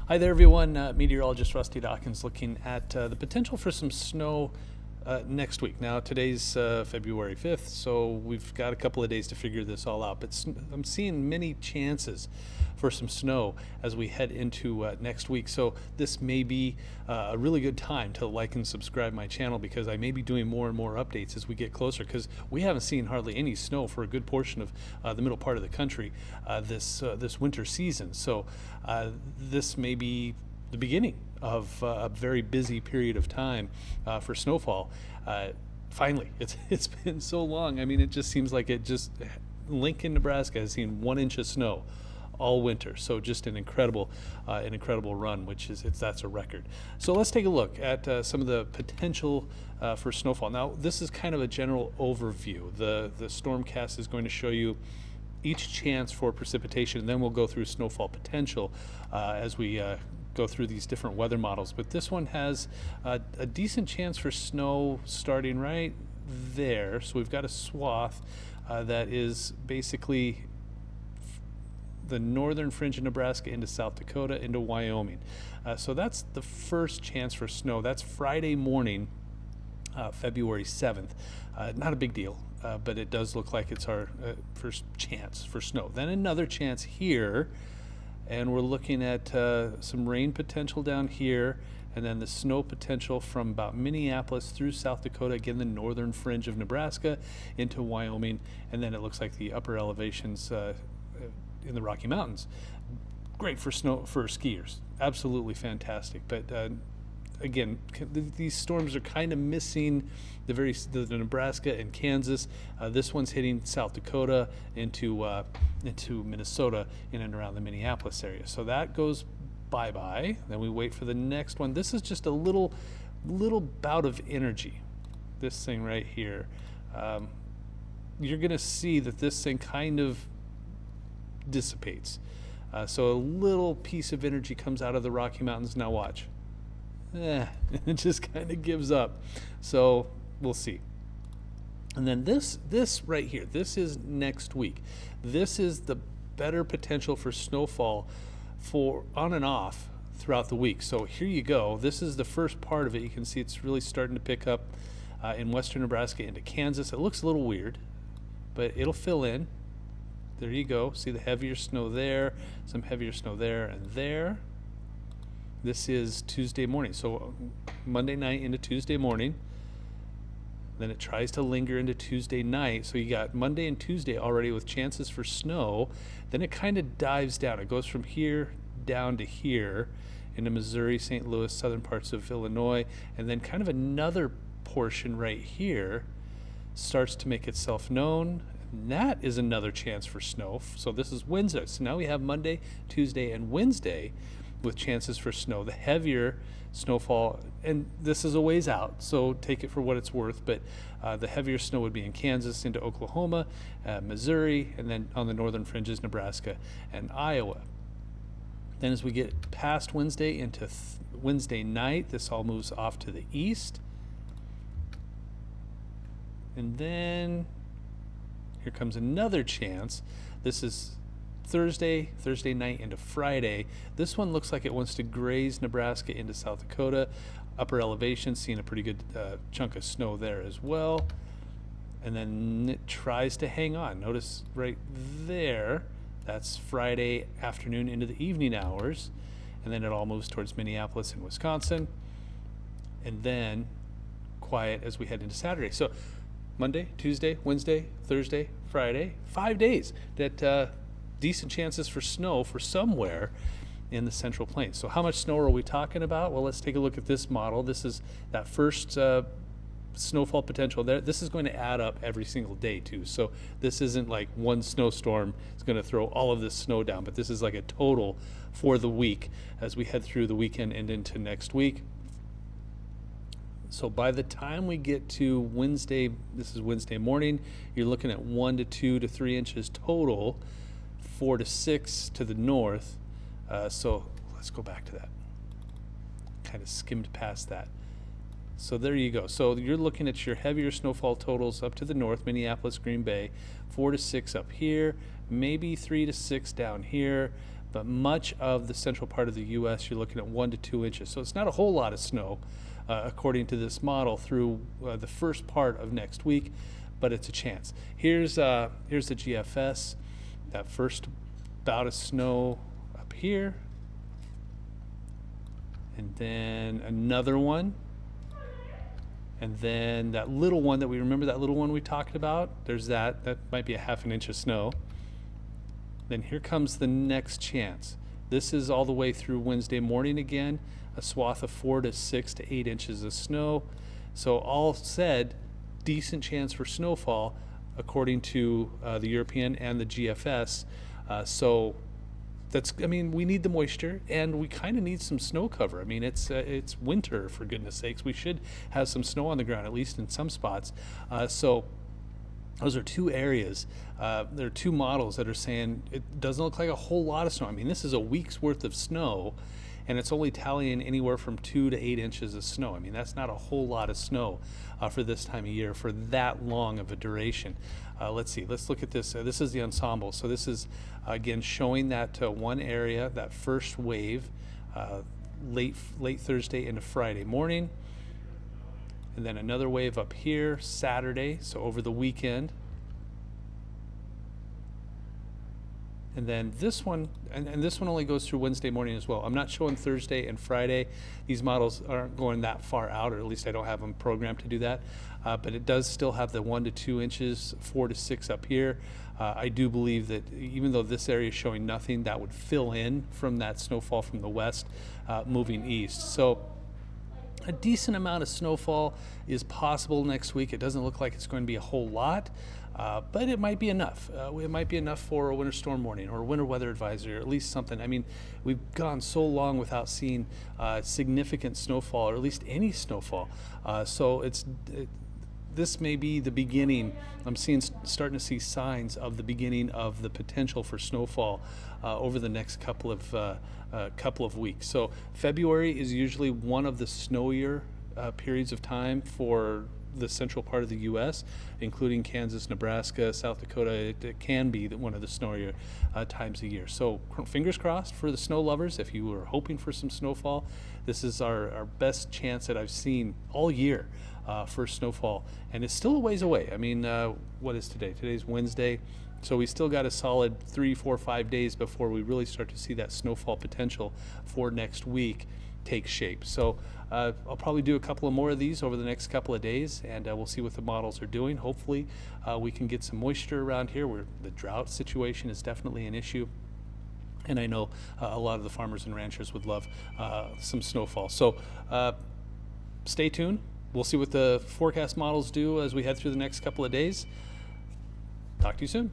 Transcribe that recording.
Hi there, everyone. Meteorologist Rusty Dawkins looking at the potential for some snow next week. Now, today's February 5th, so we've got a couple of days to figure this all out. But I'm seeing many chances for some snow as we head into next week. So this may be a really good time to like and subscribe my channel, because I may be doing more and more updates as we get closer, because we haven't seen hardly any snow for a good portion of the middle part of the country this winter season. So this may be the beginning of a very busy period of time for snowfall. Finally, it's been so long. I mean, it just seems like Lincoln, Nebraska has seen 1 inch of snow all winter. So just an incredible run, that's a record. So let's take a look at some of the potential for snowfall. Now, this is kind of a general overview. The Stormcast is going to show you each chance for precipitation, and then we'll go through snowfall potential as we go through these different weather models. But this one has a decent chance for snow starting right there. So we've got a swath that is basically the northern fringe of Nebraska into South Dakota into Wyoming. So that's the first chance for snow. That's Friday morning, February 7th. Not a big deal, but it does look like it's our first chance for snow. Then another chance here, and we're looking at some rain potential down here, and then the snow potential from about Minneapolis through South Dakota, again the northern fringe of Nebraska into Wyoming, and then it looks like the upper elevations in the Rocky Mountains. Great for skiers, absolutely fantastic. But again, these storms are kind of missing the Nebraska and Kansas. This one's hitting South Dakota into Minnesota in and around the Minneapolis area. So that goes bye-bye. Then we wait for the next one. This is just a little bout of energy. This thing right here. You're going to see that this thing kind of dissipates. So a little piece of energy comes out of the Rocky Mountains. Now watch. It just kind of gives up. So we'll see. And then this right here, this is next week. This is the better potential for snowfall for on and off throughout the week. So here you go. This is the first part of it. You can see it's really starting to pick up in western Nebraska into Kansas. It looks a little weird, but it'll fill in. There you go. See the heavier snow there, some heavier snow there and there. This is Tuesday morning. So Monday night into Tuesday morning. Then it tries to linger into Tuesday night. So you got Monday and Tuesday already with chances for snow. Then it kind of dives down. It goes from here down to here into Missouri, St. Louis, southern parts of Illinois. And then kind of another portion right here starts to make itself known. And that is another chance for snow. So this is Wednesday. So now we have Monday, Tuesday, and Wednesday with chances for snow. The heavier snowfall, and this is a ways out, so take it for what it's worth, but the heavier snow would be in Kansas into Oklahoma, Missouri, and then on the northern fringes, Nebraska and Iowa. Then as we get past Wednesday into Wednesday night, this all moves off to the east. And then here comes another chance. This is Thursday night into Friday. This one looks like it wants to graze Nebraska into South Dakota. Upper elevation, seeing a pretty good chunk of snow there as well. And then it tries to hang on. Notice right there, that's Friday afternoon into the evening hours. And then it all moves towards Minneapolis and Wisconsin. And then quiet as we head into Saturday. So Monday, Tuesday, Wednesday, Thursday, Friday, 5 days that decent chances for snow for somewhere in the Central Plains. So how much snow are we talking about? Well, let's take a look at this model. This is that first snowfall potential there. This is going to add up every single day too. So this isn't like one snowstorm is going to throw all of this snow down, but this is like a total for the week as we head through the weekend and into next week. So by the time we get to Wednesday, this is Wednesday morning, you're looking at 1 to 2 to 3 inches total, 4 to 6 to the north. So let's go back to that. Kind of skimmed past that. So there you go. So you're looking at your heavier snowfall totals up to the north, Minneapolis, Green Bay, 4 to 6 up here, maybe 3 to 6 down here, but much of the central part of the U.S., you're looking at 1 to 2 inches. So it's not a whole lot of snow, according to this model, through the first part of next week, but it's a chance. Here's the GFS, that first bout of snow up here, and then another one, and then that little one that we remember, that little one we talked about, there's that might be a half an inch of snow. Then here comes the next chance. This is all the way through Wednesday morning again, a swath of 4 to 6 to 8 inches of snow. So all said, decent chance for snowfall according to the European and the GFS. So that's, I mean, we need the moisture, and we kind of need some snow cover. I mean, it's winter, for goodness sakes. We should have some snow on the ground, at least in some spots. So those are two areas. There are two models that are saying it doesn't look like a whole lot of snow. I mean, this is a week's worth of snow, and it's only tallying anywhere from 2 to 8 inches of snow. I mean, that's not a whole lot of snow for this time of year for that long of a duration. Let's see. Let's look at this. This is the ensemble. So this is, again, showing that one area, that first wave, late Thursday into Friday morning. And then another wave up here Saturday, so over the weekend. And then this one, and this one only goes through Wednesday morning as well. I'm not showing Thursday and Friday. These models aren't going that far out, or at least I don't have them programmed to do that. But it does still have the 1 to 2 inches, 4 to 6 up here. I do believe that even though this area is showing nothing, that would fill in from that snowfall from the west moving east. So a decent amount of snowfall is possible next week. It doesn't look like it's going to be a whole lot, but it might be enough. It might be enough for a winter storm warning or a winter weather advisory, or at least something. I mean, we've gone so long without seeing significant snowfall, or at least any snowfall. So this may be the beginning. I'm starting to see signs of the beginning of the potential for snowfall over the next couple of weeks. So February is usually one of the snowier periods of time for the central part of the U.S., including Kansas, Nebraska, South Dakota. It can be one of the snowier times of year. So fingers crossed for the snow lovers. If you were hoping for some snowfall, this is our best chance that I've seen all year for snowfall. And it's still a ways away. I mean, what is today? Today's Wednesday. So we still got a solid 3, 4, 5 days before we really start to see that snowfall potential for next week take shape. So I'll probably do a couple of more of these over the next couple of days, and we'll see what the models are doing. Hopefully we can get some moisture around here, where the drought situation is definitely an issue. And I know a lot of the farmers and ranchers would love some snowfall. So stay tuned. We'll see what the forecast models do as we head through the next couple of days. Talk to you soon.